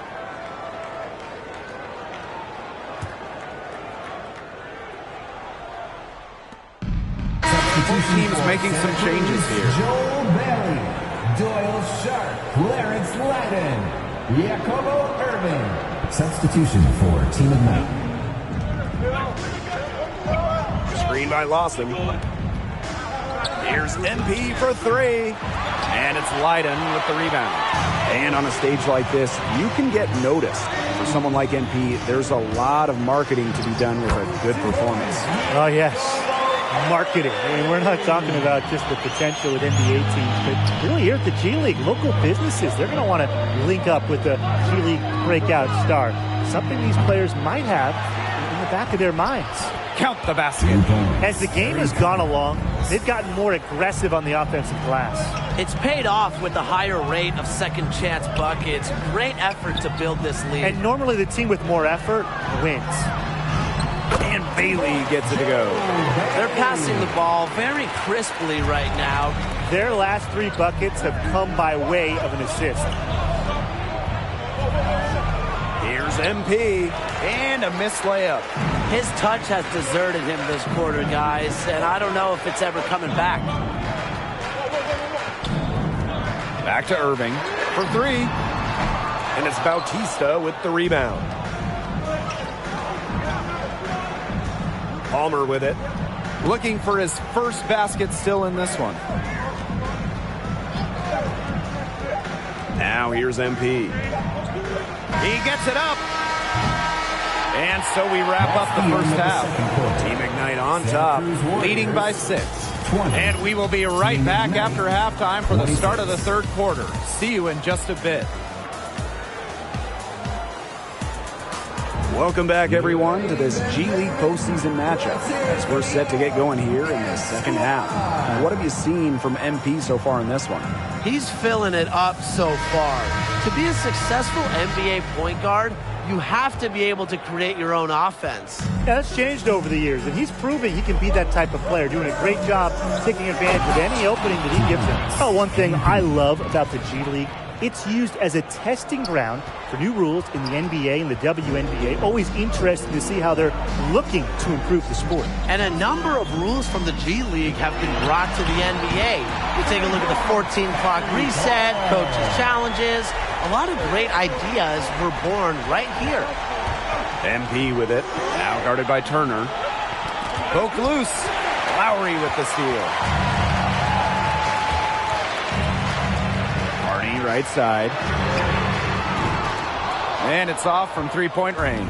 Both teams making some changes here. Joel Bailey, Doyle Sharp, Clarence Lyden, Jacobo Irving. Substitution for Team Ignite. Screen by Lawson. Here's MP for three. And it's Lyden with the rebound. And on a stage like this, you can get noticed. For someone like MP, there's a lot of marketing to be done with a good performance. Oh, yes. Marketing. I mean, we're not talking about just the potential with NBA teams, but really here at the G League, local businesses, they're going to want to link up with the G League breakout star. Something these players might have in the back of their minds. Count the basket. As the game has gone along, they've gotten more aggressive on the offensive glass. It's paid off with the higher rate of second chance buckets. Great effort to build this lead. And normally the team with more effort wins. And Bailey gets it to go. They're passing the ball very crisply right now. Their last three buckets have come by way of an assist. Here's MP. And a missed layup. His touch has deserted him this quarter, guys, and I don't know if it's ever coming back. Back to Irving for three. And it's Bautista with the rebound. Palmer with it. Looking for his first basket still in this one. Now here's MP. He gets it up. And so we wrap up the first half. Team Ignite on top. Leading by 6. And we will be right back after halftime for the start of the third quarter. See you in just a bit. Welcome back, everyone, to this G League postseason matchup as we're set to get going here in the second half. What have you seen from MP so far in this one? He's filling it up so far. To be a successful NBA point guard, you have to be able to create your own offense. Yeah, that's changed over the years, and he's proving he can be that type of player, doing a great job taking advantage of any opening that he gives him. Oh, one thing I love about the G League, it's used as a testing ground for new rules in the NBA and the WNBA. Always interesting to see how they're looking to improve the sport. And a number of rules from the G League have been brought to the NBA. You take a look at the 14-clock reset, coaches' challenges. A lot of great ideas were born right here. MP with it. Now guarded by Turner. Poke loose. Lowry with the steal. Hardy right side. And it's off from three-point range.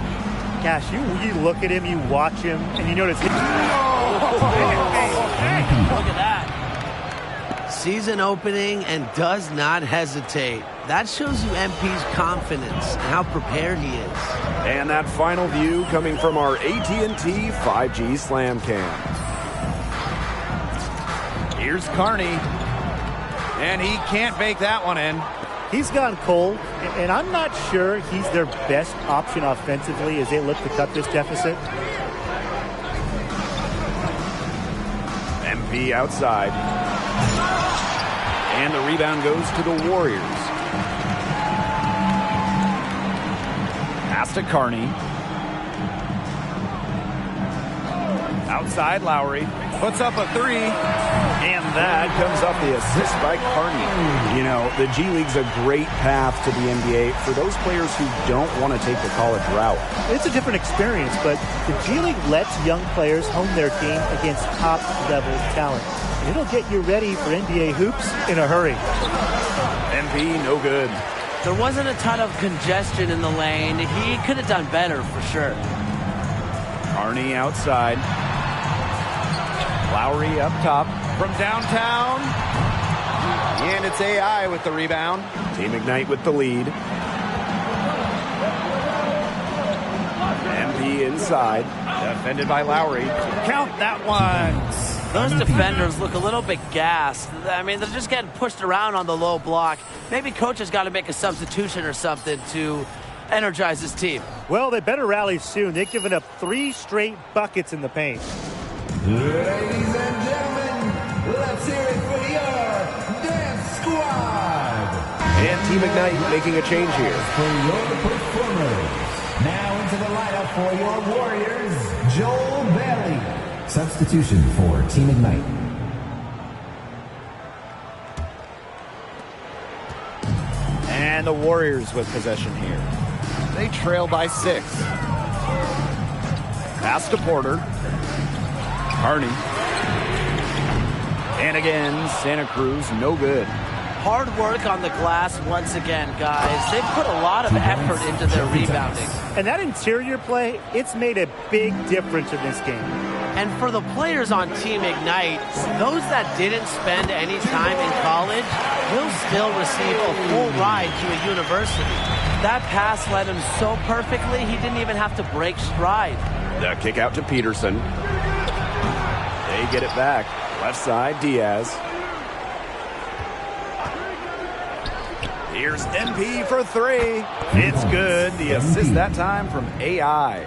Gosh, you look at him, you watch him, and you notice... Look at that. Season opening and does not hesitate. That shows you MP's confidence and how prepared he is. And that final view coming from our AT&T 5G Slam Cam. Here's Carney. And he can't bake that one in. He's gone cold, and I'm not sure he's their best option offensively as they look to cut this deficit. MP outside. And the rebound goes to the Warriors. Pass to Carney. Outside Lowry. Puts up a three. And that comes off the assist by Carney. You know, the G League's a great path to the NBA for those players who don't want to take the college route. It's a different experience, but the G League lets young players hone their game against top-level talent. And it'll get you ready for NBA hoops in a hurry. MP, no good. There wasn't a ton of congestion in the lane. He could have done better for sure. Carney outside. Lowry up top from downtown. And it's AI with the rebound. Team Ignite with the lead. MP inside. Defended by Lowry. Count that one. Those defenders look a little bit gassed. I mean, they're just getting pushed around on the low block. Maybe coach has got to make a substitution or something to energize his team. Well, they better rally soon. They've given up 3 straight buckets in the paint. Ladies and gentlemen, let's hear it for your Dance Squad. And Team Ignite making a change here. For your performers. Now into the lineup for your Warriors, Joel Bailey. Substitution for Team Ignite. And the Warriors with possession here. They trail by 6. Pass to Porter. Harney. And again, Santa Cruz, no good. Hard work on the glass once again, guys. They put a lot of effort into their rebounding. And that interior play, it's made a big difference in this game. And for the players on Team Ignite, those that didn't spend any time in college will still receive a full ride to a university. That pass led him so perfectly, he didn't even have to break stride. The kick out to Peterson. They get it back. Left side, Diaz. Here's MP for 3. It's good. The assist that time from AI.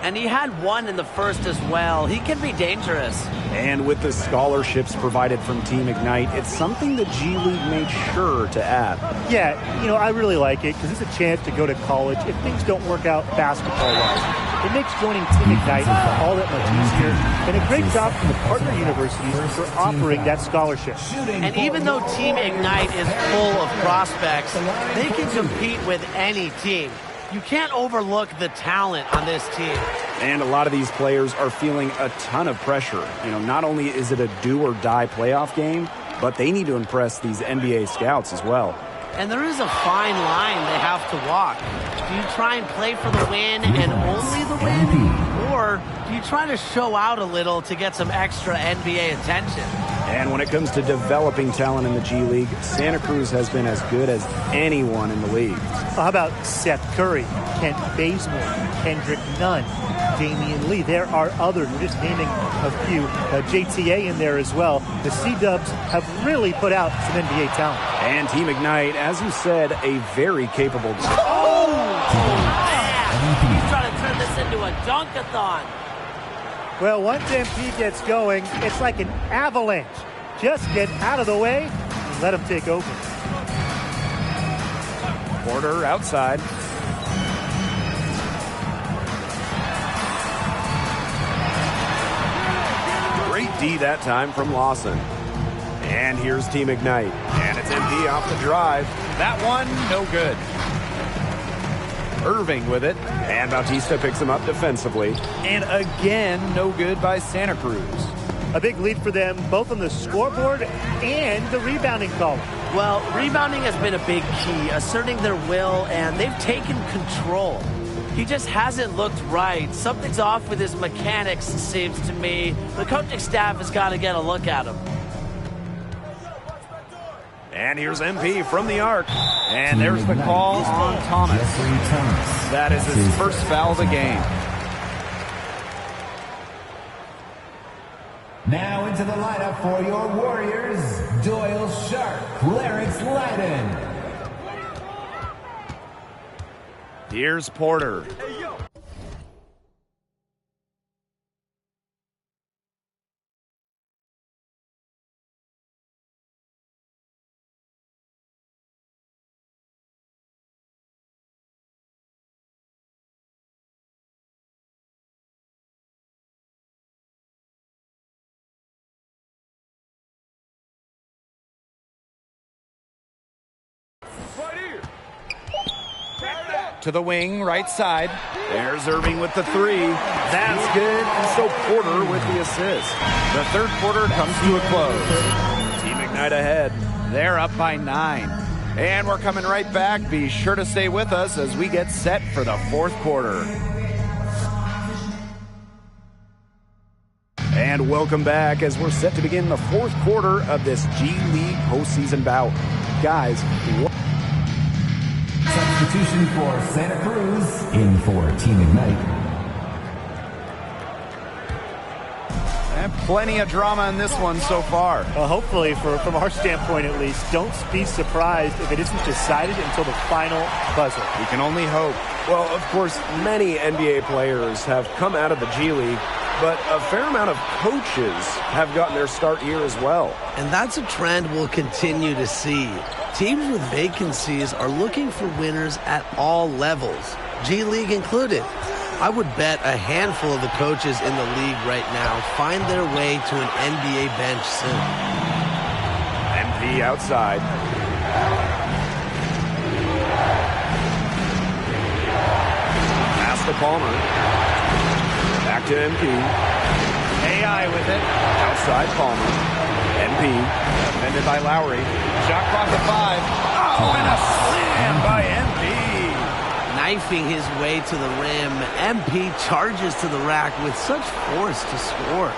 And he had one in the first as well. He can be dangerous. And with the scholarships provided from Team Ignite, it's something the G League made sure to add. Yeah, I really like it because it's a chance to go to college if things don't work out basketball-wise. It makes joining Team Ignite all that much easier, and a great job from the partner universities for offering that scholarship. And even though Team Ignite is full of prospects, they can compete with any team. You can't overlook the talent on this team. And a lot of these players are feeling a ton of pressure. Not only is it a do-or-die playoff game, but they need to impress these NBA scouts as well. And there is a fine line they have to walk. Do you try and play for the win and only the win? Or do you try to show out a little to get some extra NBA attention? And when it comes to developing talent in the G League, Santa Cruz has been as good as anyone in the league. How about Seth Curry, Kent Bazemore, Kendrick Nunn, Damian Lee? There are others. We're just naming a few. JTA in there as well. The C-Dubs have really put out some NBA talent. And Team Ignite, as you said, a very capable team. Oh, man! He's trying to turn this into a dunk-a-thon. Well, once MP gets going, it's like an avalanche. Just get out of the way and let him take over. Porter outside. Great D that time from Lawson. And here's Team Ignite. And it's MP off the drive. That one, no good. Irving with it. And Bautista picks him up defensively. And again, no good by Santa Cruz. A big lead for them, both on the scoreboard and the rebounding column. Well, rebounding has been a big key, asserting their will, and they've taken control. He just hasn't looked right. Something's off with his mechanics, it seems to me. The coaching staff has got to get a look at him. And here's MP from the arc. And there's the call on Thomas. That is his first foul of the game. Now into the lineup for your Warriors, Doyle Sharp, Clarence Leiden. Here's Porter. To the wing, right side. There's Irving with the 3. That's good. And so Porter with the assist. The third quarter comes to a close. Team Ignite ahead. They're up by 9. And we're coming right back. Be sure to stay with us as we get set for the fourth quarter. And welcome back as we're set to begin the fourth quarter of this G League postseason bout. Guys, Substitution for Santa Cruz in for Team Ignite. And plenty of drama in this one so far. Well, hopefully, from our standpoint at least, don't be surprised if it isn't decided until the final buzzer. We can only hope. Well, of course, many NBA players have come out of the G League, but a fair amount of coaches have gotten their start here as well. And that's a trend we'll continue to see. Teams with vacancies are looking for winners at all levels, G League included. I would bet a handful of the coaches in the league right now find their way to an NBA bench soon. MP outside. Pass to Palmer. Back to MP. AI with it. Outside Palmer. MP. Defended by Lowry. Shot clock at 5. Oh, and a slam by MP. Knifing his way to the rim, MP charges to the rack with such force to score.